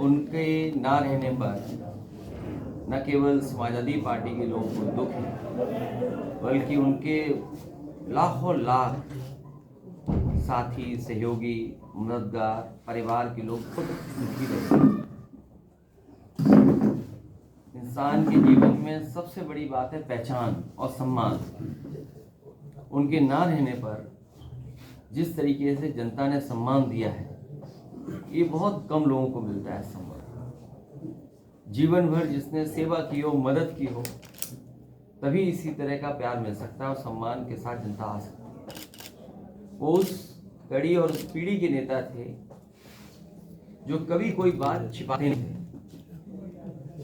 उनके ना रहने पर न केवल समाजवादी पार्टी के लोगों को दुख है, बल्कि उनके लाखों लाख साथी, सहयोगी, मददगार, परिवार के लोग खुद दुखी रहते हैं। इंसान के जीवन में सबसे बड़ी बात है पहचान और सम्मान। उनके ना रहने पर जिस तरीके से जनता ने सम्मान दिया है, ये बहुत कम लोगों को मिलता है सम्मान। जीवन भर जिसने सेवा की हो, मदद की हो, तभी इसी तरह का प्यार मिल सकता है और सम्मान के साथ जनता आ सकती है। वो उस कड़ी और उस पीढ़ी के नेता थे जो कभी कोई बात छिपाते नहीं थे।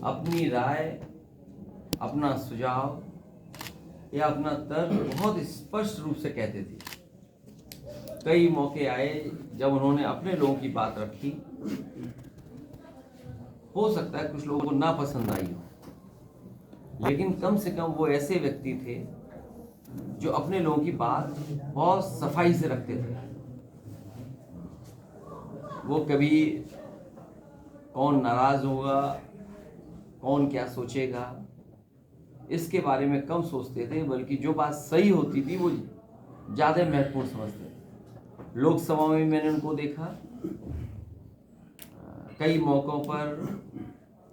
अपनी राय, अपना सुझाव या अपना तर्क बहुत स्पष्ट रूप से कहते थे। कई मौके आए जब उन्होंने अपने लोगों की बात रखी। हो सकता है कुछ लोगों को ना पसंद आई हो, लेकिन कम से कम वो ऐसे व्यक्ति थे जो अपने लोगों की बात बहुत सफाई से रखते थे। वो कभी कौन नाराज होगा, कौन क्या सोचेगा, इसके बारे में कम सोचते थे, बल्कि जो बात सही होती थी वो ज़्यादा महत्वपूर्ण समझते थे। लोकसभा में मैंने उनको देखा, कई मौक़ों पर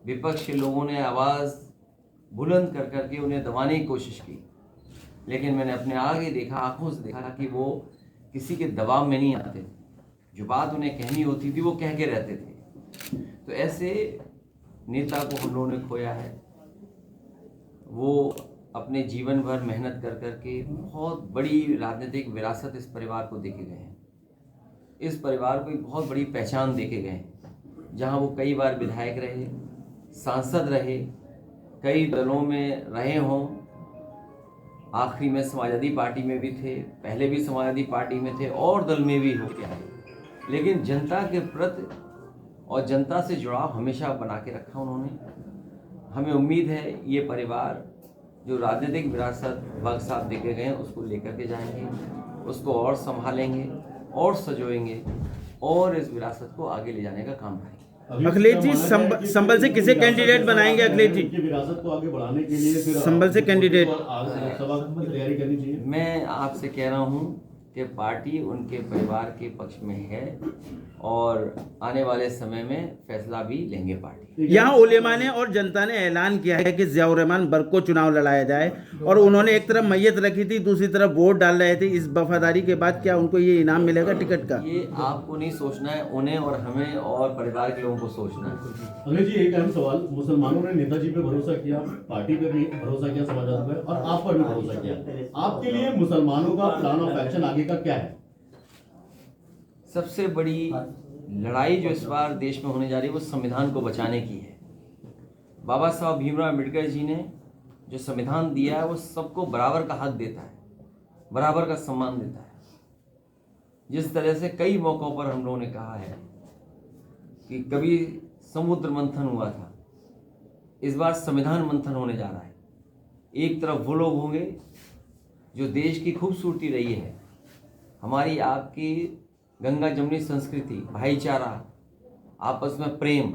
विपक्ष के लोगों ने आवाज़ बुलंद कर करके उन्हें दबाने की कोशिश की, लेकिन मैंने अपने आगे देखा, आंखों से देखा कि वो किसी के दबाव में नहीं आते थे। जो बात उन्हें कहनी होती थी वो कह के रहते थे। तो ऐसे नेता को हम लोगों ने खोया है। वो अपने जीवन भर मेहनत कर करके बहुत बड़ी राजनीतिक विरासत इस परिवार को देके गए हैं। इस परिवार को एक बहुत बड़ी पहचान देके गए हैं। जहाँ वो कई बार विधायक रहे, सांसद रहे, कई दलों में रहे हों, आखिरी में समाजवादी पार्टी में भी थे, पहले भी समाजवादी पार्टी में थे और दल में भी होके आए, लेकिन जनता के प्रति और जनता से जुड़ाव हमेशा बना के रखा उन्होंने। हमें उम्मीद है ये परिवार जो राजनीतिक विरासत भगत साहब देके गए हैं उसको लेकर के जाएंगे, उसको और संभालेंगे और सजोएंगे और इस विरासत को आगे ले जाने का काम करेंगे। अखिलेश जी संभल से किसे कैंडिडेट बनाएंगे? अखिलेश जी विरासत को आगे बढ़ाने के लिए फिर संभल से कैंडिडेट सभा की तैयारी करनी चाहिए। मैं आपसे कह रहा हूं कि पार्टी उनके परिवार के पक्ष में है और आने वाले समय में फैसला भी लेंगे पार्टी। यहाँ उलेमा ने और जनता ने ऐलान किया है कि ज़ियाउर रहमान बर्क को चुनाव लड़ाया जाए, और उन्होंने एक तरफ मैयत रखी थी, दूसरी तरफ वोट डाल रहे थे। इस वफादारी के बाद क्या उनको ये इनाम मिलेगा टिकट का? ये आपको नहीं सोचना है, उन्हें और हमें और परिवार के लोगों को सोचना है। अखिलेश जी, एक अहम सवाल, मुसलमानों ने नेताजी पे भरोसा किया, पार्टी पे भी भरोसा किया, समाजवाद पे, और आप पर भी भरोसा किया। आपके लिए मुसलमानों का प्लान ऑफ एक्शन आगे का क्या है? सबसे बड़ी लड़ाई जो इस बार देश में होने जा रही है वो संविधान को बचाने की है। बाबा साहब भीमराव अम्बेडकर जी ने जो संविधान दिया है वो सबको बराबर का हक देता है, बराबर का सम्मान देता है। जिस तरह से कई मौक़ों पर हम लोगों ने कहा है कि कभी समुद्र मंथन हुआ था, इस बार संविधान मंथन होने जा रहा है। एक तरफ वो लोग होंगे जो देश की खूबसूरती रही है, हमारी आपकी गंगा जमुनी संस्कृति, भाईचारा, आपस में प्रेम,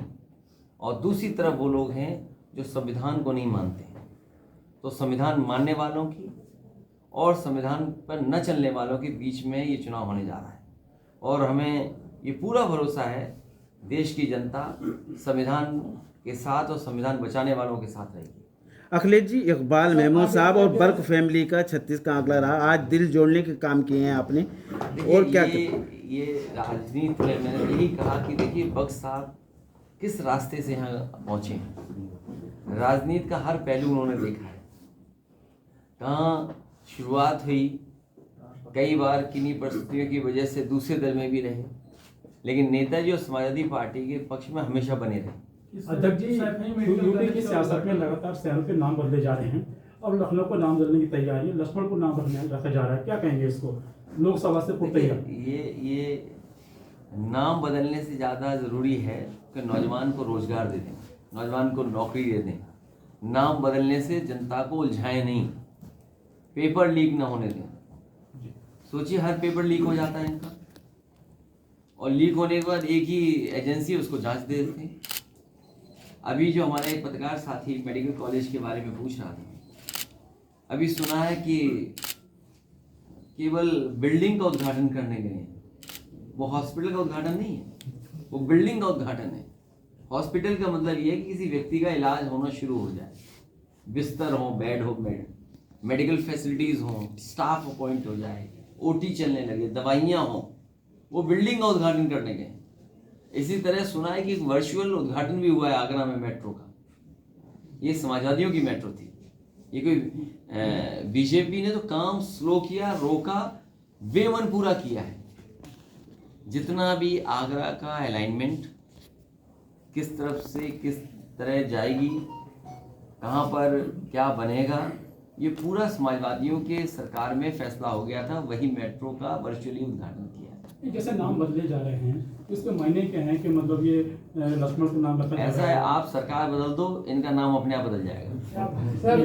और दूसरी तरफ वो लोग हैं जो संविधान को नहीं मानते हैं। तो संविधान मानने वालों की और संविधान पर न चलने वालों के बीच में ये चुनाव होने जा रहा है, और हमें ये पूरा भरोसा है देश की जनता संविधान के साथ और संविधान बचाने वालों के साथ रहेगी। अखिलेश जी, इकबाल महमूद साहब और बर्क फैमिली का 36 का आंकड़ा रहा, आज दिल जोड़ने के काम किए हैं आपने, और क्या ये राजनीति में मैंने यही कहा कि देखिए बख्श साहब किस रास्ते से यहाँ पहुँचे हैं। राजनीति का हर पहलू उन्होंने देखा है, कहाँ शुरुआत हुई, कई बार किन्हीं परिस्थितियों की वजह से दूसरे दल में भी रहे, लेकिन नेताजी और समाजवादी पार्टी के पक्ष में हमेशा बने रहे। अध्यक्ष जी, यूपी की सियासत में लगातार शहरों के नाम बदले जा रहे हैं, और लखनऊ को नाम बदलने की तैयारी है, लक्ष्मण को नाम रखा जा रहा है, क्या कहेंगे इसको? लोकसभा से पूर्व तैयारी। ये नाम बदलने से ज़्यादा ज़रूरी है कि नौजवान को रोज़गार दे दें, नौजवान को नौकरी दे दें। नाम बदलने से जनता को उलझाएं नहीं, पेपर लीक ना होने दें। सोचिए हर पेपर लीक हो जाता है इनका, और लीक होने के बाद एक ही एजेंसी उसको जांच दे देती है। अभी जो हमारे एक पत्रकार साथी मेडिकल कॉलेज के बारे में पूछ रहा था, अभी सुना है कि केवल बिल्डिंग का उद्घाटन करने गए हैं, वो हॉस्पिटल का उद्घाटन नहीं है, वो बिल्डिंग का उद्घाटन है। हॉस्पिटल का मतलब ये है कि किसी व्यक्ति का इलाज होना शुरू हो जाए, बिस्तर हो, बेड हो, मेडिकल फैसिलिटीज़ हो, स्टाफ अपॉइंट हो जाए, ओटी चलने लगे, दवाइयाँ हों, वो बिल्डिंग का उद्घाटन करने गए। इसी तरह सुना है कि एक वर्चुअल उद्घाटन भी हुआ है आगरा में मेट्रो का। ये समाजवादियों की मेट्रो थी, ये कोई बीजेपी ने तो काम स्लो किया, रोका, वे1 पूरा किया है। जितना भी आगरा का अलाइनमेंट किस तरफ से किस तरह जाएगी, कहाँ पर क्या बनेगा, ये पूरा समाजवादियों के सरकार में फैसला हो गया था, वही मेट्रो का वर्चुअली उद्घाटन किया। जैसे नाम बदले जा रहे हैं तो इसके मायने क्या है कि मतलब ये लक्ष्मण को नाम रखा ऐसा है, आप सरकार बदल दो, इनका नाम अपने आप बदल जाएगा। सर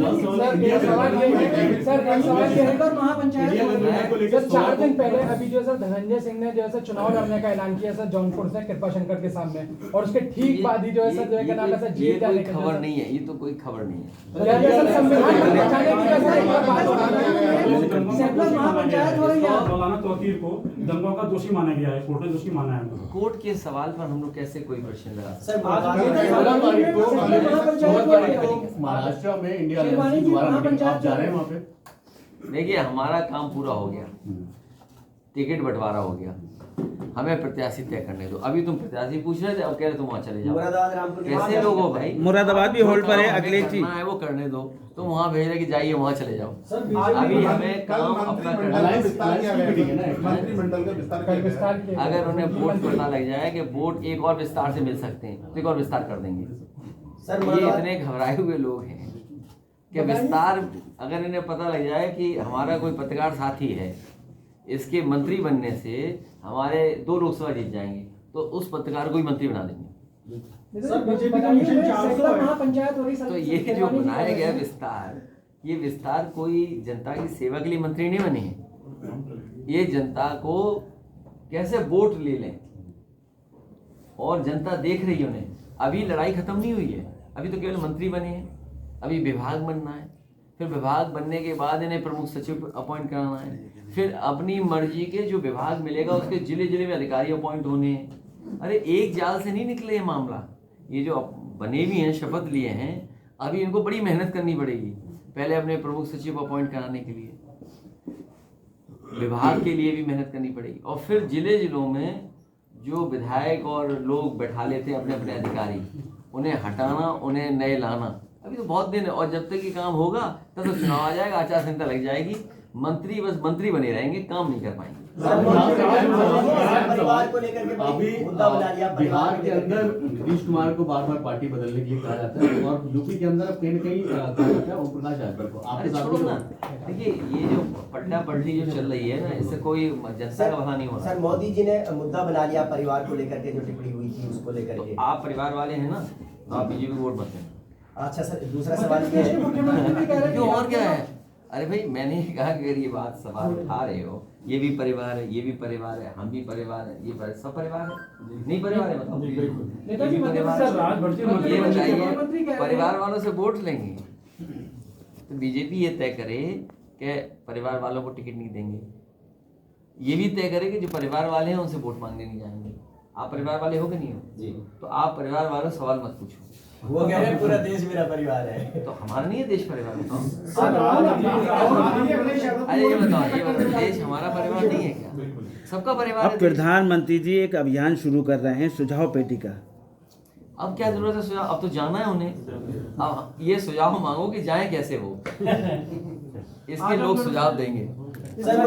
4 दिन पहले अभी जो सर धनंजय सिंह ने जो है चुनाव लड़ने का ऐलान किया सर जौनपुर से कृपाशंकर के सामने, और उसके ठीक बाद ही जो है सर जो है क्या नाम है सर जीत जाने का खबर नहीं है, ये तो कोई खबर नहीं है। मौलाना तौकीर को दंगों का दोषी माना गया है, कोर्ट ने दोषी माना है। कोर्ट के सवाल पर हम लोग कैसे कोई प्रश्न लगा सकते महाराष्ट्र में इंडिया अलायंस द्वारा मीटिंग आप जा रहे हैं वहाँ पे? देखिए, हमारा काम पूरा हो गया, टिकट बंटवारा हो गया, हमें प्रत्याशी तय करने दो। अभी तुम प्रत्याशी पूछ रहे थे, अब कह रहे तुम वहाँ चले जाओ। कैसे लोग हो भाई? मुरादाबाद भी होल्ड पर है, हमें अखिलेश जी करना है वो करने दो, तुम वहाँ भेज रहे कि जाइए वहाँ चले जाओ। अभी हमें काम अपना करना है। मंत्रिमंडल का विस्तार किया अगर उन्हें वोट पता लग जाए कि वोट एक और विस्तार से मिल सकते हैं तो एक और विस्तार कर देंगे। ये इतने घबराए हुए लोग हैं कि विस्तार, अगर इन्हें पता लग जाए कि हमारा कोई पत्रकार साथी है, इसके मंत्री बनने से हमारे 2 लोकसभा जीत जाएंगे, तो उस पत्रकार को ही मंत्री बना देंगे। तो ये जो बनाया गया विस्तार, ये विस्तार कोई जनता की सेवा के लिए मंत्री नहीं बने हैं, ये जनता को कैसे वोट ले लें, और जनता देख रही है उन्हें। अभी लड़ाई खत्म नहीं हुई है, अभी तो केवल मंत्री बने हैं, अभी विभाग बनना है, फिर विभाग बनने के बाद इन्हें प्रमुख सचिव अपॉइंट कराना है, फिर अपनी मर्जी के जो विभाग मिलेगा उसके जिले जिले में अधिकारी अपॉइंट होने हैं। अरे एक जाल से नहीं निकले ये मामला, ये जो बने भी हैं, शपथ लिए हैं, अभी इनको बड़ी मेहनत करनी पड़ेगी। पहले अपने प्रमुख सचिव अपॉइंट कराने के लिए, विभाग के लिए भी मेहनत करनी पड़ेगी, और फिर जिले जिलों में जो विधायक और लोग बैठा लेते हैं अपने अपने अधिकारी, उन्हें हटाना, उन्हें नए लाना, अभी तो बहुत दिन है। और जब तक ये काम होगा तब तो चुनाव आ जाएगा, आचार संहिता लग जाएगी, मंत्री बस मंत्री बने रहेंगे, काम नहीं कर पाएंगे। अभी बिहार के अंदर नीतीश कुमार को बार बार पार्टी बदलने के लिए कहा जाता है, और यूपी के अंदर अब कहीं न कहीं कहा जाता है ओम प्रकाश राजभर को। आपके साथ छोड़ो ना, देखिए ये जो पलटा पलटी जो चल रही है ना, इससे कोई जनता का भला नहीं हो रहा। सर मोदी जी ने मुद्दा बना लिया परिवार को लेकर के, जो टिप्पणी हुई थी उसको लेकर के। आप परिवार वाले हैं ना, तो आप बीजेपी वोट मत देना। अच्छा सर, दूसरा सवाल ये है क्यों, और क्या है? अरे भाई, मैंने कहा कि अगर ये बात सवाल उठा रहे हो, ये भी परिवार है, ये भी परिवार है, हम भी परिवार है, ये सब परिवार है, नहीं परिवार है मतलब ये भी परिवार है। ये बताइए, परिवार वालों से वोट लेंगे तो बीजेपी ये तय करे कि परिवार वालों को टिकट नहीं देंगे, ये भी तय करे कि जो परिवार वाले हैं उनसे वोट मांगने नहीं जाएंगे। आप परिवार वाले हो कि नहीं हो जी? तो आप परिवार वालों से सवाल मत पूछो। वो कह रहे हैं पूरा देश मेरा परिवार है, तो हमारा नहीं है देश परिवार। अरे ये बताओ, देश हमारा परिवार नहीं है क्या? सबका परिवार अब है। प्रधानमंत्री जी एक अभियान शुरू कर रहे हैं सुझाव पेटी का। अब क्या जरूरत है सुझाव? अब तो जाना है उन्हें। अब ये सुझाव मांगो कि जाए कैसे वो, इसके लोग सुझाव देंगे। सर